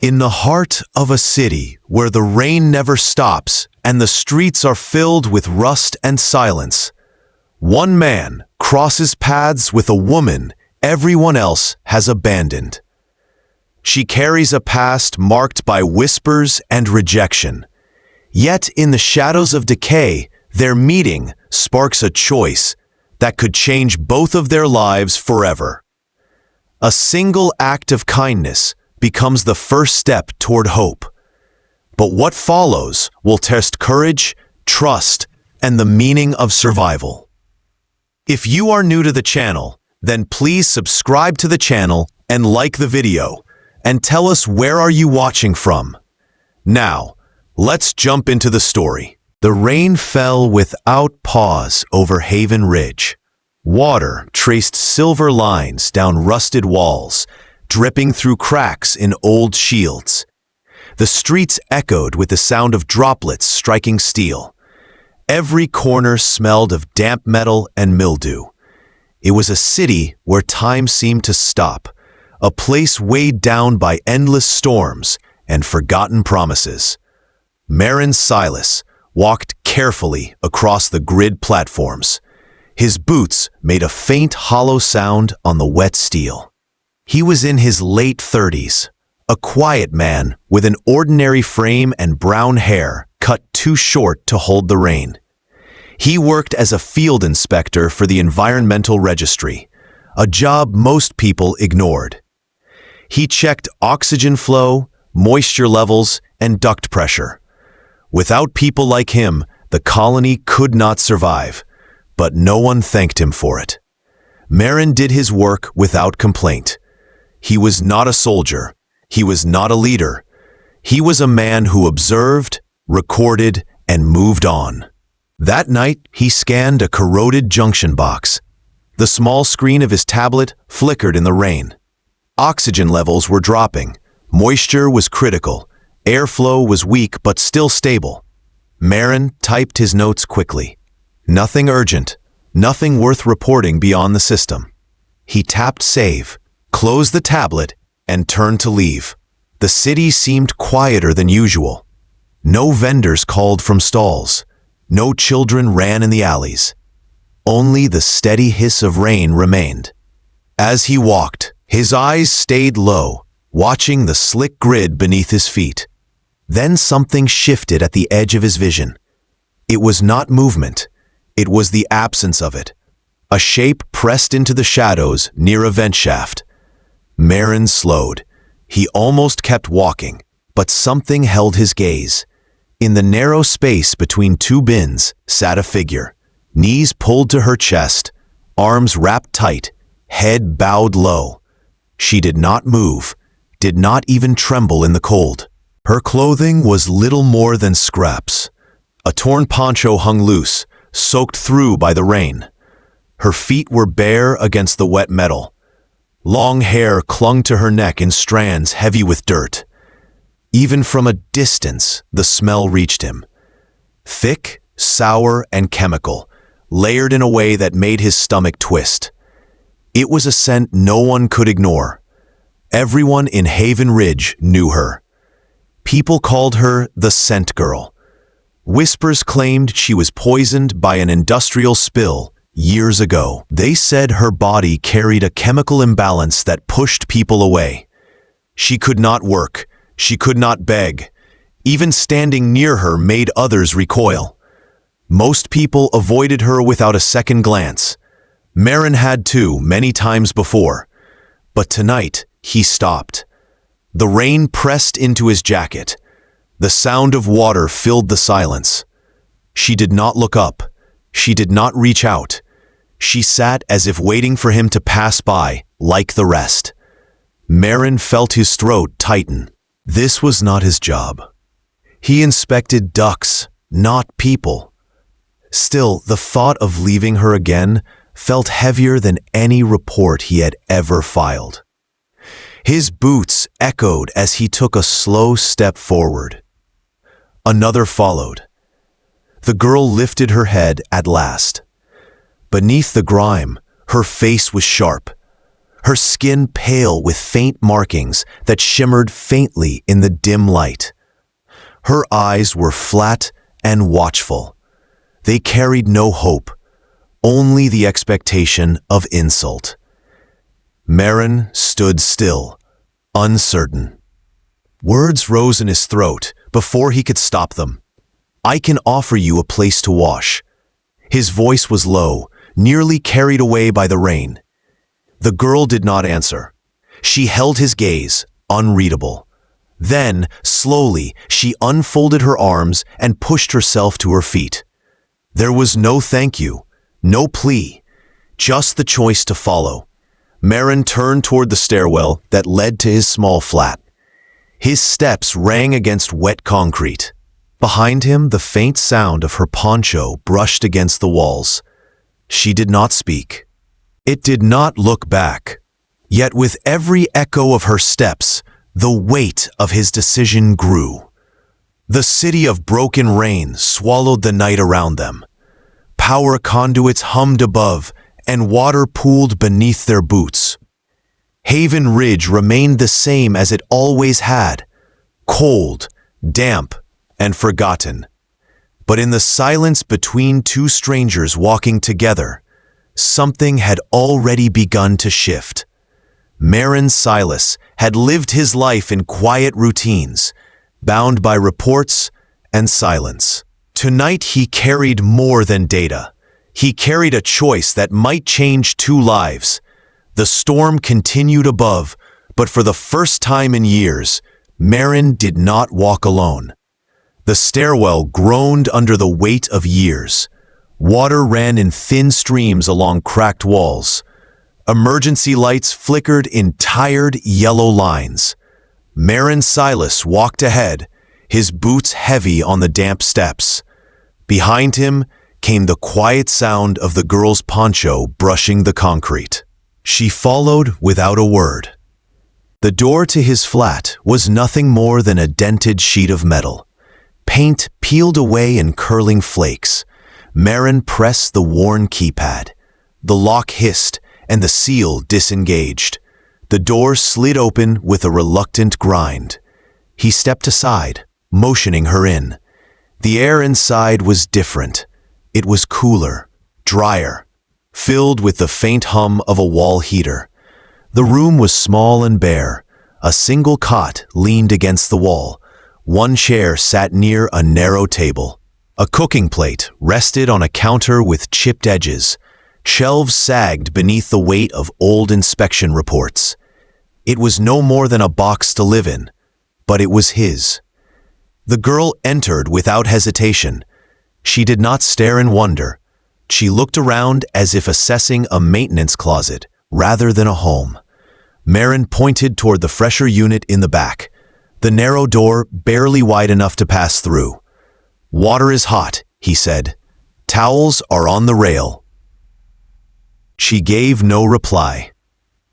In the heart of a city where the rain never stops and the streets are filled with rust and silence, one man crosses paths with a woman everyone else has abandoned. She carries a past marked by whispers and rejection. Yet in the shadows of decay, their meeting sparks a choice that could change both of their lives forever. A single act of kindness becomes the first step toward hope. But what follows will test courage, trust, and the meaning of survival. If you are new to the channel, then please subscribe to the channel and like the video, and tell us where are you watching from. Now, let's jump into the story. The rain fell without pause over Haven Ridge. Water traced silver lines down rusted walls, dripping through cracks in old shields. The streets echoed with the sound of droplets striking steel. Every corner smelled of damp metal and mildew. It was a city where time seemed to stop, a place weighed down by endless storms and forgotten promises. Marin Silas walked carefully across the grid platforms. His boots made a faint hollow sound on the wet steel. He was in his late 30s, a quiet man with an ordinary frame and brown hair cut too short to hold the rain. He worked as a field inspector for the Environmental Registry, a job most people ignored. He checked oxygen flow, moisture levels, and duct pressure. Without people like him, the colony could not survive, but no one thanked him for it. Marin did his work without complaint. He was not a soldier. He was not a leader. He was a man who observed, recorded, and moved on. That night, he scanned a corroded junction box. The small screen of his tablet flickered in the rain. Oxygen levels were dropping. Moisture was critical. Airflow was weak but still stable. Marin typed his notes quickly. Nothing urgent, nothing worth reporting beyond the system. He tapped save, closed the tablet, and turned to leave. The city seemed quieter than usual. No vendors called from stalls. No children ran in the alleys. Only the steady hiss of rain remained. As he walked, his eyes stayed low, watching the slick grid beneath his feet. Then something shifted at the edge of his vision. It was not movement. It was the absence of it. A shape pressed into the shadows near a vent shaft. Marin slowed. He almost kept walking, but something held his gaze. In the narrow space between two bins sat a figure, knees pulled to her chest, arms wrapped tight, head bowed low. She did not move, did not even tremble in the cold. Her clothing was little more than scraps. A torn poncho hung loose, soaked through by the rain. Her feet were bare against the wet metal. Long hair clung to her neck in strands heavy with dirt. Even from a distance, the smell reached him. Thick, sour, and chemical, layered in a way that made his stomach twist. It was a scent no one could ignore. Everyone in Haven Ridge knew her. People called her the Scent Girl. Whispers claimed she was poisoned by an industrial spill years ago. They said her body carried a chemical imbalance that pushed people away. She could not work. She could not beg. Even standing near her made others recoil. Most people avoided her without a second glance. Marin had too, many times before. But tonight, he stopped. The rain pressed into his jacket. The sound of water filled the silence. She did not look up. She did not reach out. She sat as if waiting for him to pass by, like the rest. Marin felt his throat tighten. This was not his job. He inspected ducks, not people. Still, the thought of leaving her again felt heavier than any report he had ever filed. His boots echoed as he took a slow step forward. Another followed. The girl lifted her head at last. Beneath the grime, her face was sharp. her skin pale with faint markings that shimmered faintly in the dim light. Her eyes were flat and watchful. They carried no hope, only the expectation of insult. Marin stood still, uncertain. Words rose in his throat before he could stop them. "I can offer you a place to wash." His voice was low, nearly carried away by the rain. The girl did not answer. She held his gaze, unreadable. Then, slowly, she unfolded her arms and pushed herself to her feet. There was no thank you, no plea, just the choice to follow. Marin turned toward the stairwell that led to his small flat. His steps rang against wet concrete. Behind him, the faint sound of her poncho brushed against the walls. She did not speak. It did not look back. Yet with every echo of her steps, the weight of his decision grew. The city of broken rain swallowed the night around them. Power conduits hummed above, and water pooled beneath their boots. Haven Ridge remained the same as it always had, cold, damp, and forgotten. But in the silence between two strangers walking together, something had already begun to shift. Marin Silas had lived his life in quiet routines, bound by reports and silence. Tonight he carried more than data. He carried a choice that might change two lives. The storm continued above, but for the first time in years, Marin did not walk alone. The stairwell groaned under the weight of years. Water ran in thin streams along cracked walls. Emergency lights flickered in tired yellow lines. Marin Silas walked ahead, his boots heavy on the damp steps. Behind him came the quiet sound of the girl's poncho brushing the concrete. She followed without a word. The door to his flat was nothing more than a dented sheet of metal. Paint peeled away in curling flakes. Marin pressed the worn keypad. The lock hissed, and the seal disengaged. The door slid open with a reluctant grind. He stepped aside, motioning her in. The air inside was different. It was cooler, drier, filled with the faint hum of a wall heater. The room was small and bare. A single cot leaned against the wall. One chair sat near a narrow table. A cooking plate rested on a counter with chipped edges. Shelves sagged beneath the weight of old inspection reports. It was no more than a box to live in, but it was his. The girl entered without hesitation. She did not stare in wonder. She looked around as if assessing a maintenance closet rather than a home. Marin pointed toward the fresher unit in the back, the narrow door barely wide enough to pass through. "Water is hot," he said. "Towels are on the rail." She gave no reply.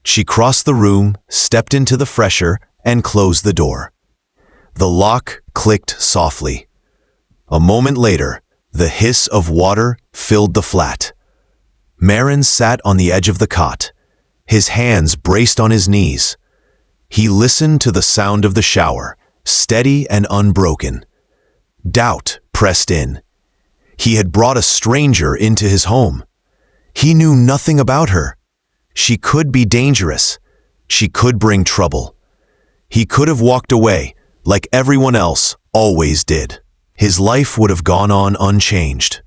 She crossed the room, stepped into the fresher, and closed the door. The lock clicked softly. A moment later, the hiss of water filled the flat. Marin sat on the edge of the cot, his hands braced on his knees. He listened to the sound of the shower, steady and unbroken. Doubt pressed in. He had brought a stranger into his home. He knew nothing about her. She could be dangerous. She could bring trouble. He could have walked away, like everyone else always did. His life would have gone on unchanged.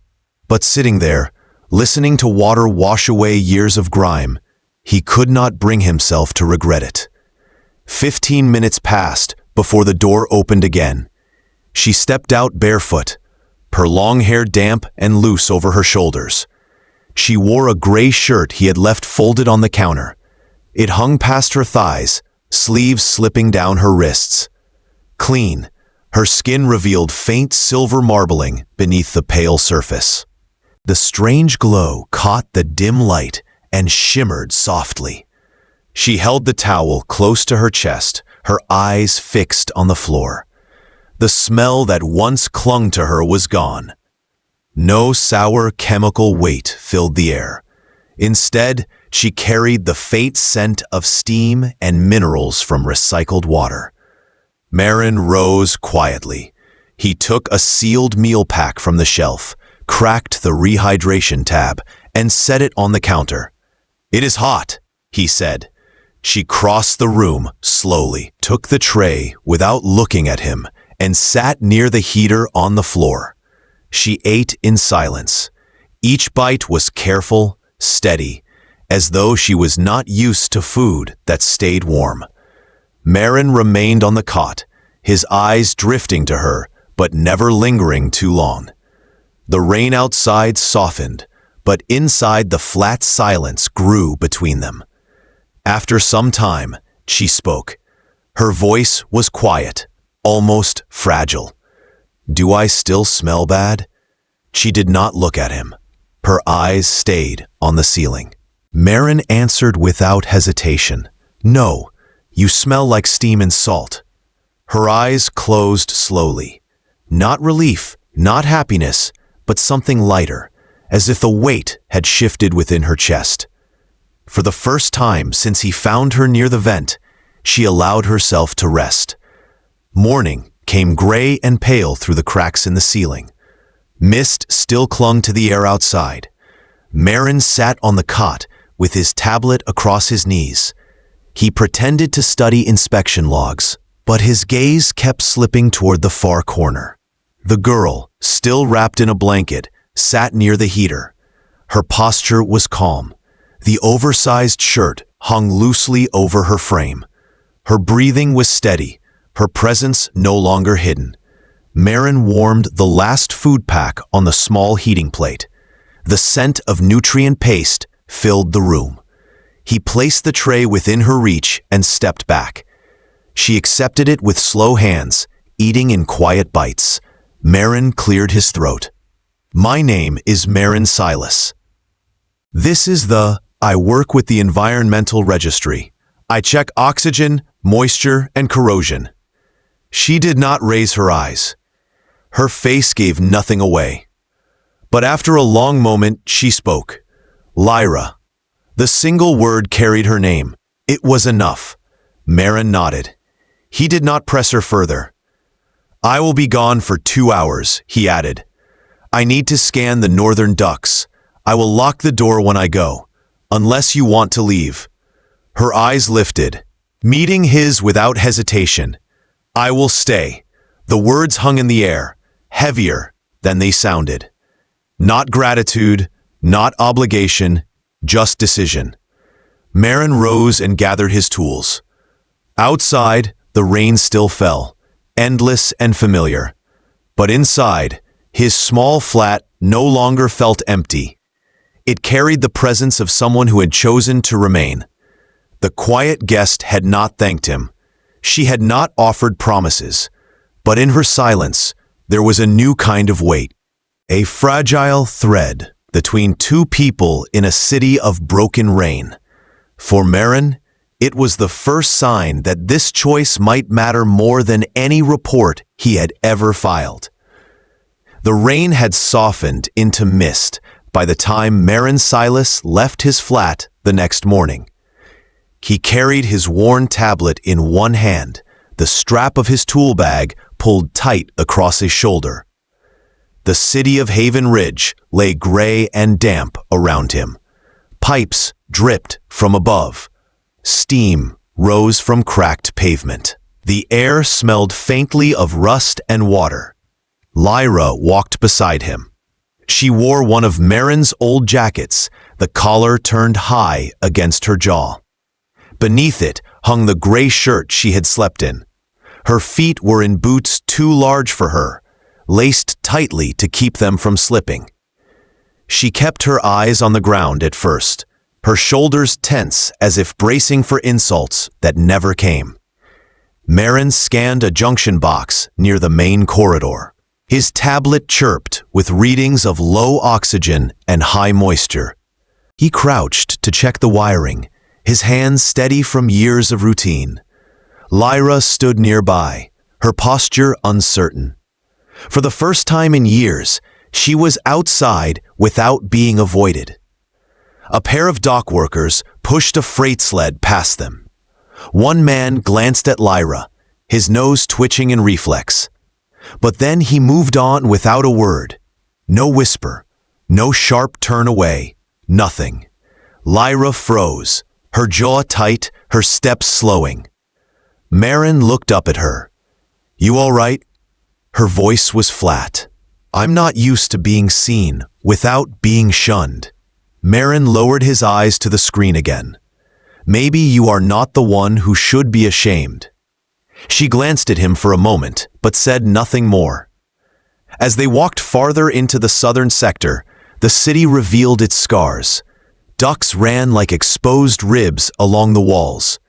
But sitting there, listening to water wash away years of grime, he could not bring himself to regret it. 15 minutes passed before the door opened again. She stepped out barefoot, her long hair damp and loose over her shoulders. She wore a gray shirt he had left folded on the counter. It hung past her thighs, sleeves slipping down her wrists. Clean, her skin revealed faint silver marbling beneath the pale surface. The strange glow caught the dim light and shimmered softly. She held the towel close to her chest, her eyes fixed on the floor. The smell that once clung to her was gone. No sour chemical weight filled the air. Instead, she carried the faint scent of steam and minerals from recycled water. Marin rose quietly. He took a sealed meal pack from the shelf, cracked the rehydration tab, and set it on the counter. "It is hot," he said. She crossed the room slowly, took the tray without looking at him, and sat near the heater on the floor. She ate in silence. Each bite was careful, steady, as though she was not used to food that stayed warm. Marin remained on the cot, his eyes drifting to her, but never lingering too long. The rain outside softened, but inside the flat silence grew between them. After some time, she spoke. Her voice was quiet, almost fragile. "Do I still smell bad?" She did not look at him. Her eyes stayed on the ceiling. Marin answered without hesitation. "No, you smell like steam and salt." Her eyes closed slowly. Not relief, not happiness, but something lighter, as if the weight had shifted within her chest. For the first time since he found her near the vent, she allowed herself to rest. Morning came gray and pale through the cracks in the ceiling. Mist still clung to the air outside. Marin sat on the cot with his tablet across his knees. He pretended to study inspection logs, but his gaze kept slipping toward the far corner. The girl, still wrapped in a blanket, sat near the heater. Her posture was calm. The oversized shirt hung loosely over her frame. Her breathing was steady, her presence no longer hidden. Marin warmed the last food pack on the small heating plate. The scent of nutrient paste filled the room. He placed the tray within her reach and stepped back. She accepted it with slow hands, eating in quiet bites. Marin cleared his throat. "My name is Marin Silas. This is I work with the Environmental Registry. I check oxygen, moisture, and corrosion." She did not raise her eyes. Her face gave nothing away. But after a long moment, she spoke. "Lyra." The single word carried her name. It was enough. Marin nodded. He did not press her further. "I will be gone for 2 hours," he added. "I need to scan the northern ducts. I will lock the door when I go, unless you want to leave." Her eyes lifted, meeting his without hesitation. "I will stay." The words hung in the air, heavier than they sounded. Not gratitude, not obligation, just decision. Marin rose and gathered his tools. Outside, the rain still fell, endless and familiar. But inside, his small flat no longer felt empty. It carried the presence of someone who had chosen to remain. The quiet guest had not thanked him. She had not offered promises. But in her silence, there was a new kind of weight. A fragile thread between two people in a city of broken rain. For Marin, it was the first sign that this choice might matter more than any report he had ever filed. The rain had softened into mist by the time Marin Silas left his flat the next morning. He carried his worn tablet in one hand, the strap of his tool bag pulled tight across his shoulder. The city of Haven Ridge lay gray and damp around him. Pipes dripped from above. Steam rose from cracked pavement. The air smelled faintly of rust and water. Lyra walked beside him. She wore one of Marin's old jackets, the collar turned high against her jaw. Beneath it hung the gray shirt she had slept in. Her feet were in boots too large for her, laced tightly to keep them from slipping. She kept her eyes on the ground at first, her shoulders tense as if bracing for insults that never came. Marin scanned a junction box near the main corridor. His tablet chirped with readings of low oxygen and high moisture. He crouched to check the wiring, his hands steady from years of routine. Lyra stood nearby, her posture uncertain. For the first time in years, she was outside without being avoided. A pair of dock workers pushed a freight sled past them. One man glanced at Lyra, his nose twitching in reflex. But then he moved on without a word. No whisper, no sharp turn away, nothing. Lyra froze, her jaw tight, her steps slowing. Marin looked up at her. "You all right?" Her voice was flat. "I'm not used to being seen without being shunned." Marin lowered his eyes to the screen again. "Maybe you are not the one who should be ashamed." She glanced at him for a moment, but said nothing more. As they walked farther into the southern sector, the city revealed its scars. Ducts ran like exposed ribs along the walls.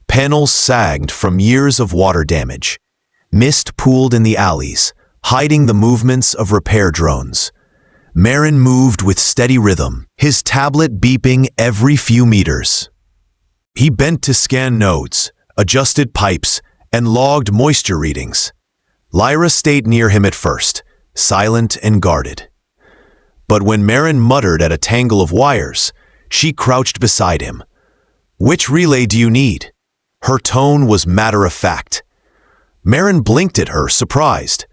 Panels sagged from years of water damage. Mist pooled in the alleys, hiding the movements of repair drones. Marin moved with steady rhythm, his tablet beeping every few meters. He bent to scan nodes, adjusted pipes, and logged moisture readings. Lyra stayed near him at first, silent and guarded. But when Marin muttered at a tangle of wires, she crouched beside him. "Which relay do you need?" Her tone was matter-of-fact. Marin blinked at her, surprised.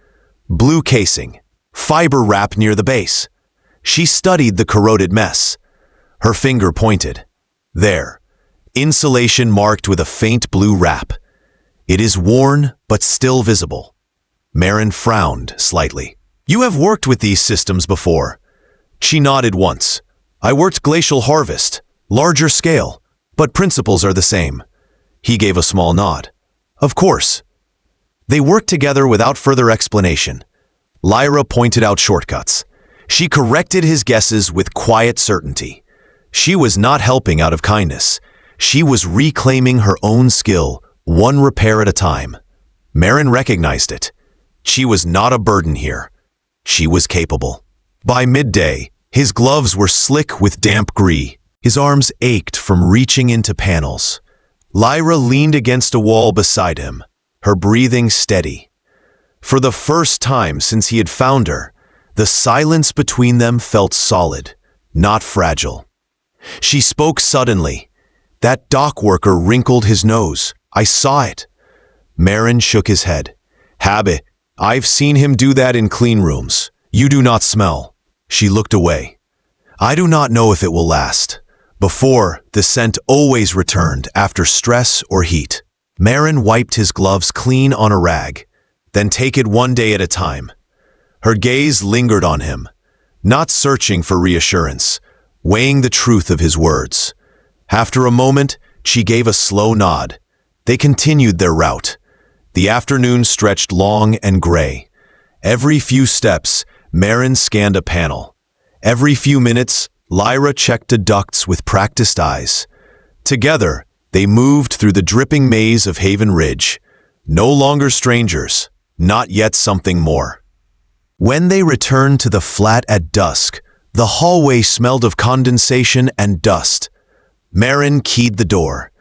Blue casing, fiber wrap near the base. She studied the corroded mess. Her finger pointed. There, insulation marked with a faint blue wrap. It is worn, but still visible. Marin frowned slightly. "You have worked with these systems before." She nodded once. "I worked glacial harvest, larger scale, but principles are the same." He gave a small nod. "Of course." They worked together without further explanation. Lyra pointed out shortcuts. She corrected his guesses with quiet certainty. She was not helping out of kindness. She was reclaiming her own skill, one repair at a time. Marin recognized it. She was not a burden here. She was capable. By midday, his gloves were slick with damp gris. His arms ached from reaching into panels. Lyra leaned against a wall beside him, her breathing steady. For the first time since he had found her, the silence between them felt solid, not fragile. She spoke suddenly. "That dock worker wrinkled his nose. I saw it." Marin shook his head. "Habit. I've seen him do that in clean rooms. You do not smell." She looked away. "I do not know if it will last." Before, the scent always returned after stress or heat. Marin wiped his gloves clean on a rag, then take it one day at a time. Her gaze lingered on him, not searching for reassurance, weighing the truth of his words. After a moment, she gave a slow nod. They continued their route. The afternoon stretched long and gray. Every few steps, Marin scanned a panel. Every few minutes, Lyra checked the ducts with practiced eyes. Together, they moved through the dripping maze of Haven Ridge. No longer strangers, not yet something more. When they returned to the flat at dusk, the hallway smelled of condensation and dust. Marin keyed the door.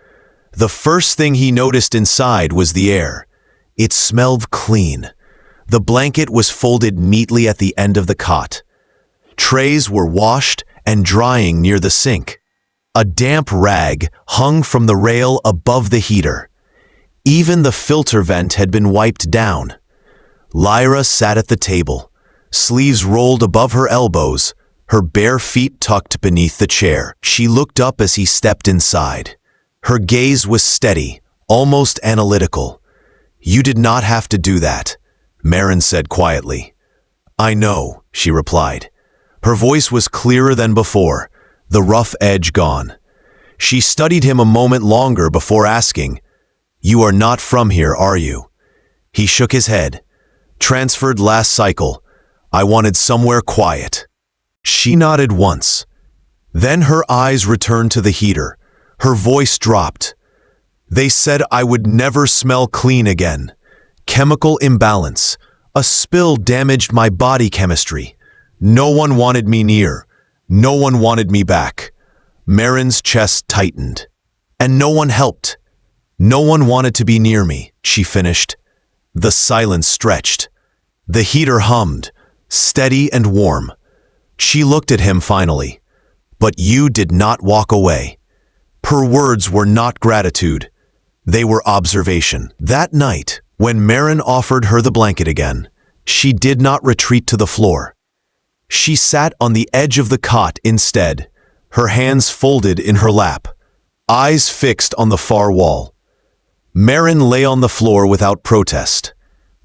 The first thing he noticed inside was the air. It smelled clean. The blanket was folded neatly at the end of the cot. Trays were washed and drying near the sink. A damp rag hung from the rail above the heater. Even the filter vent had been wiped down. Lyra sat at the table, sleeves rolled above her elbows, her bare feet tucked beneath the chair. She looked up as he stepped inside. Her gaze was steady, almost analytical. "You did not have to do that," Marin said quietly. "I know," she replied. Her voice was clearer than before, the rough edge gone. She studied him a moment longer before asking, "You are not from here, are you?" He shook his head. "Transferred last cycle. I wanted somewhere quiet." She nodded once. Then her eyes returned to the heater. Her voice dropped. "They said I would never smell clean again. Chemical imbalance. A spill damaged my body chemistry. No one wanted me near. No one wanted me back." Marin's chest tightened. "And no one helped. No one wanted to be near me," she finished. The silence stretched. The heater hummed, steady and warm. She looked at him finally. But you did not walk away. Her words were not gratitude. They were observation. That night, when Marin offered her the blanket again, she did not retreat to the floor. She sat on the edge of the cot instead, her hands folded in her lap, eyes fixed on the far wall. Marin lay on the floor without protest.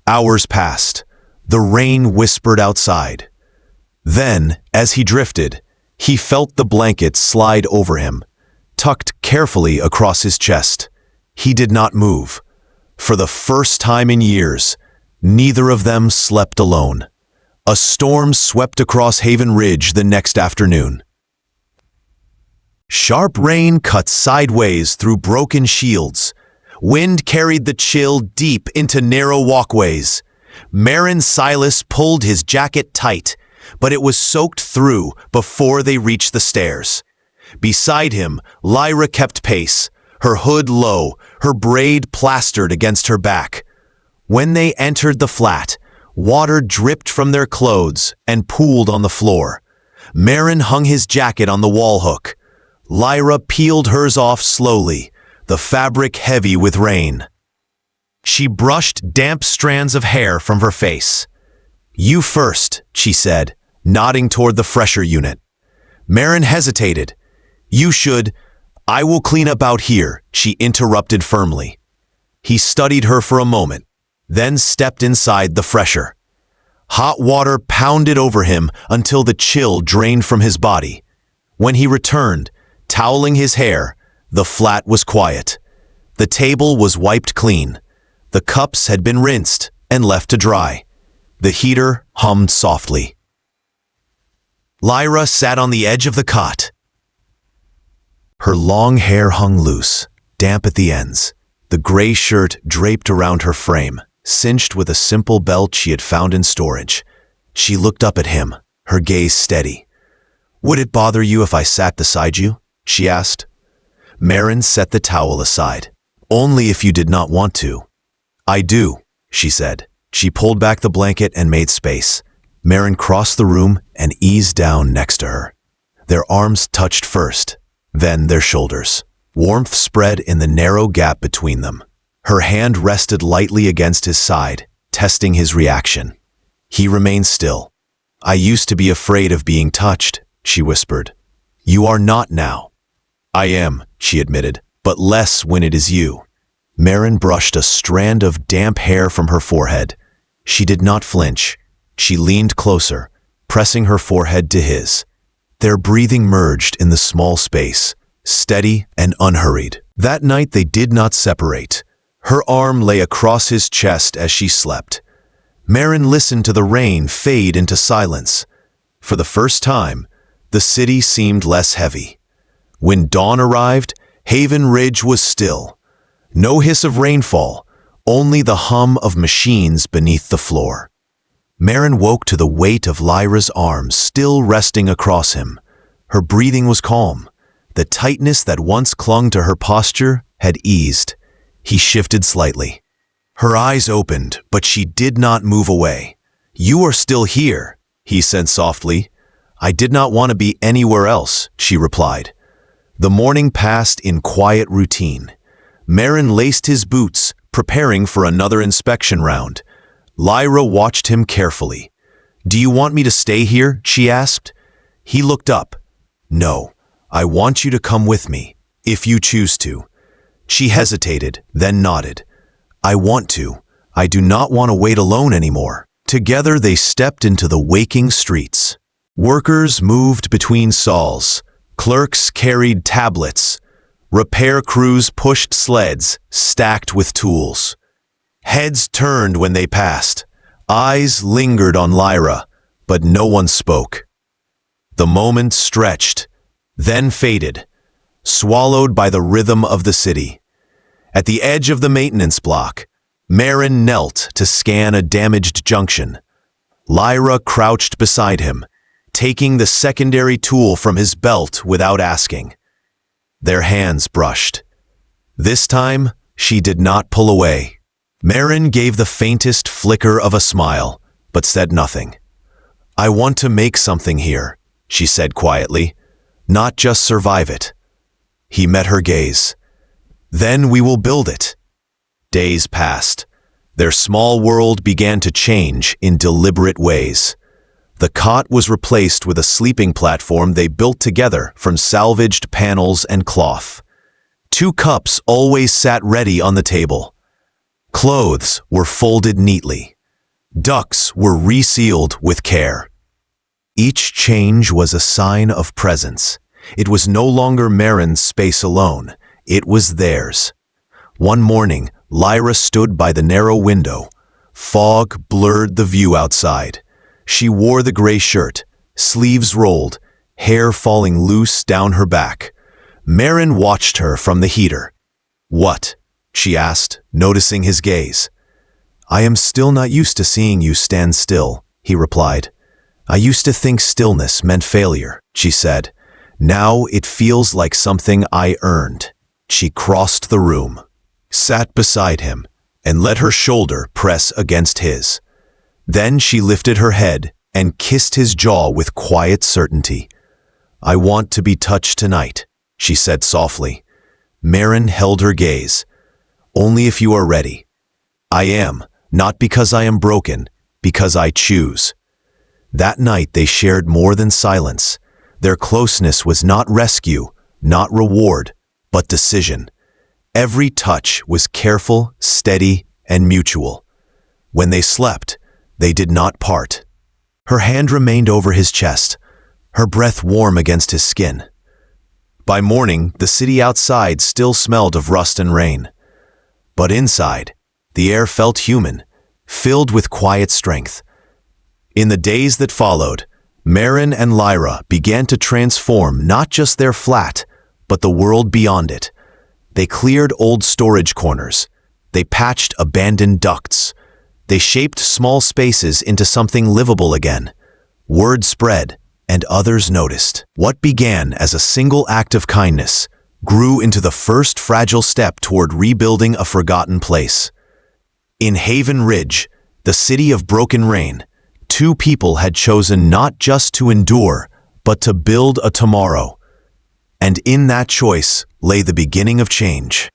Hours passed. The rain whispered outside. Then, as he drifted, he felt the blanket slide over him, tucked carefully across his chest. He did not move. For the first time in years, neither of them slept alone. A storm swept across Haven Ridge the next afternoon. Sharp rain cut sideways through broken shields. Wind carried the chill deep into narrow walkways. Marin Silas pulled his jacket tight, but it was soaked through before they reached the stairs. Beside him, Lyra kept pace, her hood low, her braid plastered against her back. When they entered the flat, water dripped from their clothes and pooled on the floor. Marin hung his jacket on the wall hook. Lyra peeled hers off slowly, the fabric heavy with rain. She brushed damp strands of hair from her face. "You first," she said, nodding toward the fresher unit. Marin hesitated. "You should—" "I will clean up out here," she interrupted firmly. He studied her for a moment, then stepped inside the fresher. Hot water pounded over him until the chill drained from his body. When he returned, toweling his hair, the flat was quiet. The table was wiped clean. The cups had been rinsed and left to dry. The heater hummed softly. Lyra sat on the edge of the cot. Her long hair hung loose, damp at the ends. The gray shirt draped around her frame, cinched with a simple belt she had found in storage. She looked up at him, her gaze steady. "Would it bother you if I sat beside you?" she asked. Marin set the towel aside. "Only if you did not want to." "I do," she said. She pulled back the blanket and made space. Marin crossed the room and eased down next to her. Their arms touched first, then their shoulders. Warmth spread in the narrow gap between them. Her hand rested lightly against his side, testing his reaction. He remained still. "I used to be afraid of being touched," she whispered. "You are not now." "I am," she admitted, "but less when it is you." Marin brushed a strand of damp hair from her forehead. She did not flinch. She leaned closer, pressing her forehead to his. Their breathing merged in the small space, steady and unhurried. That night they did not separate. Her arm lay across his chest as she slept. Marin listened to the rain fade into silence. For the first time, the city seemed less heavy. When dawn arrived, Haven Ridge was still. No hiss of rainfall, only the hum of machines beneath the floor. Marin woke to the weight of Lyra's arms still resting across him. Her breathing was calm. The tightness that once clung to her posture had eased. He shifted slightly. Her eyes opened, but she did not move away. "You are still here," he said softly. "I did not want to be anywhere else," she replied. The morning passed in quiet routine. Marin laced his boots, preparing for another inspection round. Lyra watched him carefully. "Do you want me to stay here?" she asked. He looked up. "No, I want you to come with me, if you choose to." She hesitated, then nodded. "I want to. I do not want to wait alone anymore." Together they stepped into the waking streets. Workers moved between stalls. Clerks carried tablets. Repair crews pushed sleds, stacked with tools. Heads turned when they passed. Eyes lingered on Lyra, but no one spoke. The moment stretched, then faded, swallowed by the rhythm of the city. At the edge of the maintenance block, Marin knelt to scan a damaged junction. Lyra crouched beside him, taking the secondary tool from his belt without asking. Their hands brushed. This time, she did not pull away. Marin gave the faintest flicker of a smile, but said nothing. "I want to make something here," she said quietly. not just survive it. He met her gaze. Then we will build it. Days passed. Their small world began to change in deliberate ways. The cot was replaced with a sleeping platform they built together from salvaged panels and cloth. 2 cups always sat ready on the table. Clothes were folded neatly. Ducks were resealed with care. Each change was a sign of presence. It was no longer Marin's space alone. It was theirs. One morning, Lyra stood by the narrow window. Fog blurred the view outside. She wore the gray shirt, sleeves rolled, hair falling loose down her back. Marin watched her from the heater. "What?" she asked, noticing his gaze. "I am still not used to seeing you stand still," he replied. "I used to think stillness meant failure," she said. "Now it feels like something I earned." She crossed the room, sat beside him, and let her shoulder press against his. Then she lifted her head and kissed his jaw with quiet certainty. "I want to be touched tonight," she said softly. Marin held her gaze. "Only if you are ready." "I am, not because I am broken, because I choose." That night they shared more than silence. Their closeness was not rescue, not reward, but decision. Every touch was careful, steady, and mutual. When they slept, they did not part. Her hand remained over his chest, her breath warm against his skin. By morning, the city outside still smelled of rust and rain. But inside, the air felt human, filled with quiet strength. In the days that followed, Marin and Lyra began to transform not just their flat, but the world beyond it. They cleared old storage corners. They patched abandoned ducts. They shaped small spaces into something livable again. Word spread, and others noticed. What began as a single act of kindness grew into the first fragile step toward rebuilding a forgotten place. In Haven Ridge, the city of broken rain, 2 people had chosen not just to endure, but to build a tomorrow. And in that choice lay the beginning of change.